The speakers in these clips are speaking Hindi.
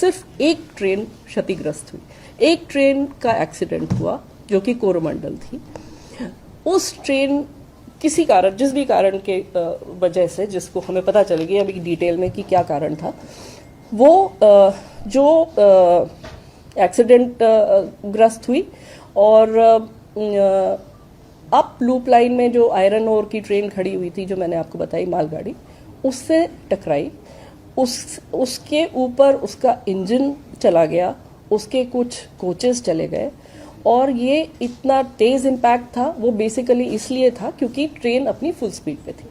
सिर्फ एक ट्रेन क्षतिग्रस्त हुई, एक ट्रेन का एक्सीडेंट हुआ जो कि कोरोमंडल थी। उस ट्रेन किसी कारण, जिस भी कारण के वजह से, जिसको हमें पता चलेगी अभी डिटेल में कि क्या कारण था, वो जो एक्सीडेंट ग्रस्त हुई और अप लूप लाइन में जो आयरन ओर की ट्रेन खड़ी हुई थी, जो मैंने आपको बताई मालगाड़ी, उससे टकराई। उसके ऊपर उसका इंजन चला गया, उसके कुछ कोचेस चले गए और ये इतना तेज इम्पैक्ट था वो बेसिकली इसलिए था क्योंकि ट्रेन अपनी फुल स्पीड पे थी।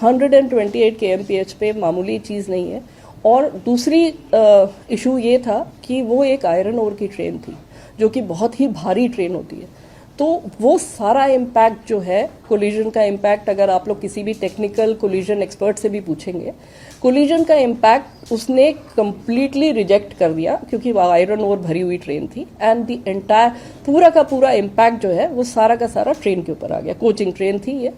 128 kmph पे मामूली चीज़ नहीं है। और दूसरी इशू ये था कि वो एक आयरन ओर की ट्रेन थी जो कि बहुत ही भारी ट्रेन होती है, तो वो सारा इम्पैक्ट जो है, कोलिजन का इम्पैक्ट, अगर आप लोग किसी भी टेक्निकल कोलिजन एक्सपर्ट से भी पूछेंगे, कोलिजन का इम्पैक्ट उसने कंप्लीटली रिजेक्ट कर दिया क्योंकि वो आयरन ओर भरी हुई ट्रेन थी। एंड द एंटायर पूरा का पूरा इम्पैक्ट जो है वो सारा का सारा ट्रेन के ऊपर आ गया। कोचिंग ट्रेन थी ये।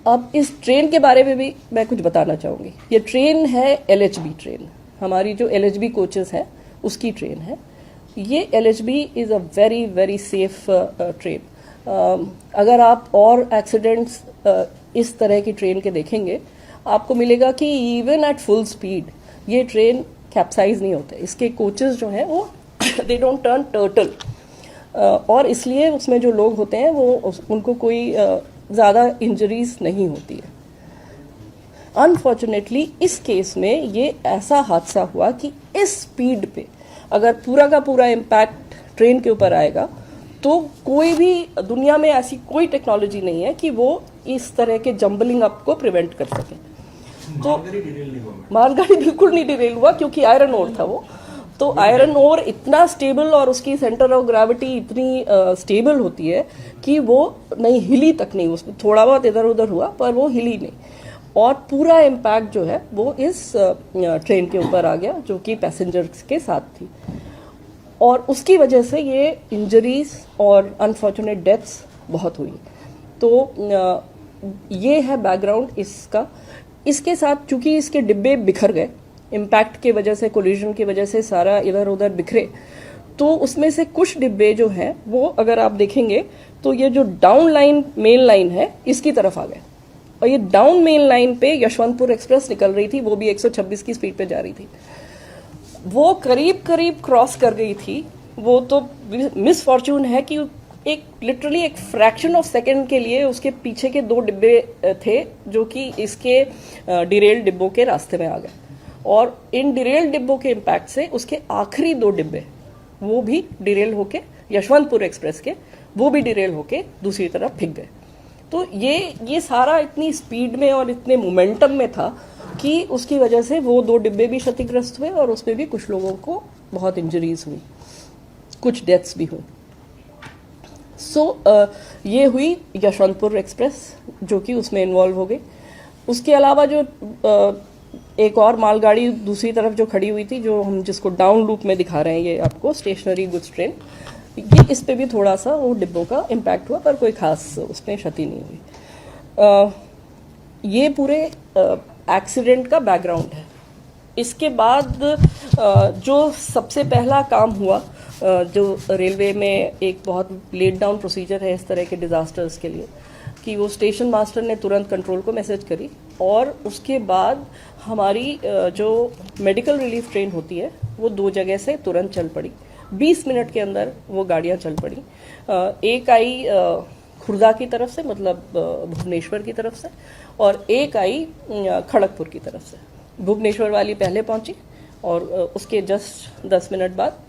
अब इस ट्रेन के बारे में भी मैं कुछ बताना चाहूँगी। ये ट्रेन है LHB ट्रेन, हमारी जो LHB कोचेस है उसकी ट्रेन है ये। LHB is a very very safe train. अगर आप और एक्सीडेंट्स इस तरह की ट्रेन के देखेंगे, आपको मिलेगा कि इवन एट फुल स्पीड ये ट्रेन कैप्साइज नहीं होते। इसके कोचेस जो हैं वो दे डोंट टर्न टर्टल, और इसलिए उसमें जो लोग होते हैं वो उनको कोई ज़्यादा इंजरीज नहीं होती है। अनफॉर्चुनेटली इस केस में ये ऐसा हादसा हुआ कि इस स्पीड पे अगर पूरा का पूरा इम्पैक्ट ट्रेन के ऊपर आएगा तो कोई भी दुनिया में ऐसी कोई टेक्नोलॉजी नहीं है कि वो इस तरह के जंबलिंग अप को प्रिवेंट कर सके। तो मालगाड़ी बिल्कुल नहीं डिरेल हुआ क्योंकि आयरन ओर था वो। तो आयरन ओर इतना स्टेबल और उसकी सेंटर ऑफ ग्रेविटी इतनी स्टेबल होती है कि वो नहीं हिली तक नहीं, उसमें थोड़ा बहुत इधर उधर हुआ पर वो हिली नहीं। और पूरा इम्पैक्ट जो है वो इस ट्रेन के ऊपर आ गया जो कि पैसेंजर्स के साथ थी, और उसकी वजह से ये इंजरीज और अनफॉर्चुनेट डेथ्स बहुत हुई। तो ये है बैकग्राउंड इसका। इसके साथ चूंकि इसके डिब्बे बिखर गए इम्पैक्ट की वजह से, कोलिजन की वजह से सारा इधर उधर बिखरे, तो उसमें से कुछ डिब्बे जो हैं वो अगर आप देखेंगे तो ये जो डाउन लाइन मेन लाइन है इसकी तरफ आ गए, और ये डाउन मेन लाइन पे यशवंतपुर एक्सप्रेस निकल रही थी, वो भी 126 की स्पीड पे जा रही थी। वो करीब करीब क्रॉस कर गई थी। वो तो मिस फॉर्चून है कि एक लिटरली एक फ्रैक्शन ऑफ सेकंड के लिए उसके पीछे के 2 डिब्बे थे जो कि इसके डिरेल डिब्बों के रास्ते में आ गए, और इन डिरेल डिब्बों के इम्पैक्ट से उसके आखिरी 2 डिब्बे वो भी डिरेल होके, यशवंतपुर एक्सप्रेस के, वो भी डिरेल होके दूसरी तरफ फिक गए। तो ये सारा इतनी स्पीड में और इतने मोमेंटम में था कि उसकी वजह से वो 2 डिब्बे भी क्षतिग्रस्त हुए और उसमें भी कुछ लोगों को बहुत इंजरीज हुई, कुछ डेथ्स भी हुई। ये हुई यशवंतपुर एक्सप्रेस जो कि उसमें इन्वॉल्व हो गई। उसके अलावा जो एक और मालगाड़ी दूसरी तरफ जो खड़ी हुई थी, जो हम जिसको डाउन लूप में दिखा रहे हैं ये आपको, स्टेशनरी गुड्स ट्रेन, ये इस पे भी थोड़ा सा वो डिब्बों का इम्पैक्ट हुआ पर कोई खास उसमें क्षति नहीं हुई। ये पूरे एक्सीडेंट का बैकग्राउंड है। इसके बाद जो सबसे पहला काम हुआ, जो रेलवे में एक बहुत लेट डाउन प्रोसीजर है इस तरह के डिजास्टर्स के लिए, कि वो स्टेशन मास्टर ने तुरंत कंट्रोल को मैसेज करी, और उसके बाद हमारी जो मेडिकल रिलीफ ट्रेन होती है वो 2 जगह से तुरंत चल पड़ी। 20 मिनट के अंदर वो गाड़ियां चल पड़ी। एक आई खुर्दा की तरफ से, मतलब भुवनेश्वर की तरफ से, और एक आई खड़गपुर की तरफ से। भुवनेश्वर वाली पहले पहुंची और उसके जस्ट 10 मिनट बाद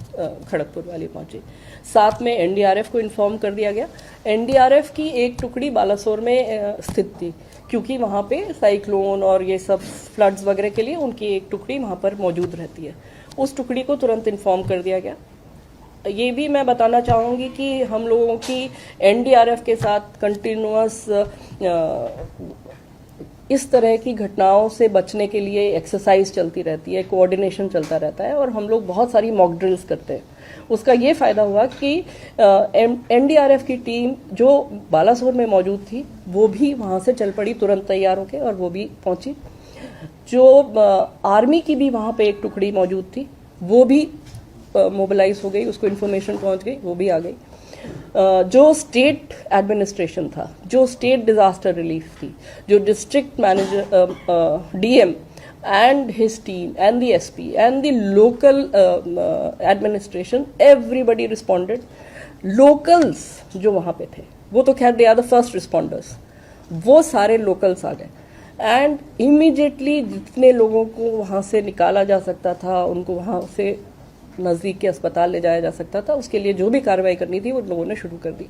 खड़गपुर वाली पहुंची। साथ में एनडीआरएफ को इन्फॉर्म कर दिया गया। एनडीआरएफ की एक टुकड़ी बालासोर में स्थित थी क्योंकि वहाँ पे साइक्लोन और ये सब फ्लड्स वगैरह के लिए उनकी एक टुकड़ी वहाँ पर मौजूद रहती है। उस टुकड़ी को तुरंत इन्फॉर्म कर दिया गया। ये भी मैं बताना चाहूँगी कि हम लोगों की एनडीआरएफ के साथ कंटिन्यूअस इस तरह की घटनाओं से बचने के लिए एक्सरसाइज चलती रहती है, कोऑर्डिनेशन चलता रहता है, और हम लोग बहुत सारी मॉक ड्रिल्स करते हैं। उसका ये फ़ायदा हुआ कि एनडीआरएफ की टीम जो बालासोर में मौजूद थी वो भी वहाँ से चल पड़ी तुरंत तैयार होकर, और वो भी पहुँची। जो आर्मी की भी वहाँ पे एक टुकड़ी मौजूद थी वो भी मोबिलाइज हो गई, उसको इन्फॉर्मेशन पहुंच गई, वो भी आ गई। जो स्टेट एडमिनिस्ट्रेशन था, जो स्टेट डिजास्टर रिलीफ थी, जो district manager DM and his team and the SP and the local administration, everybody responded. Locals जो वहाँ पे थे, वो तो खैर they are the first responders, वो सारे locals आ गए and immediately जितने लोगों को वहाँ से निकाला जा सकता था, उनको वहाँ से नज़दीक के अस्पताल ले जाया जा सकता था, उसके लिए जो भी कार्रवाई करनी थी वो लोगों ने शुरू कर दी।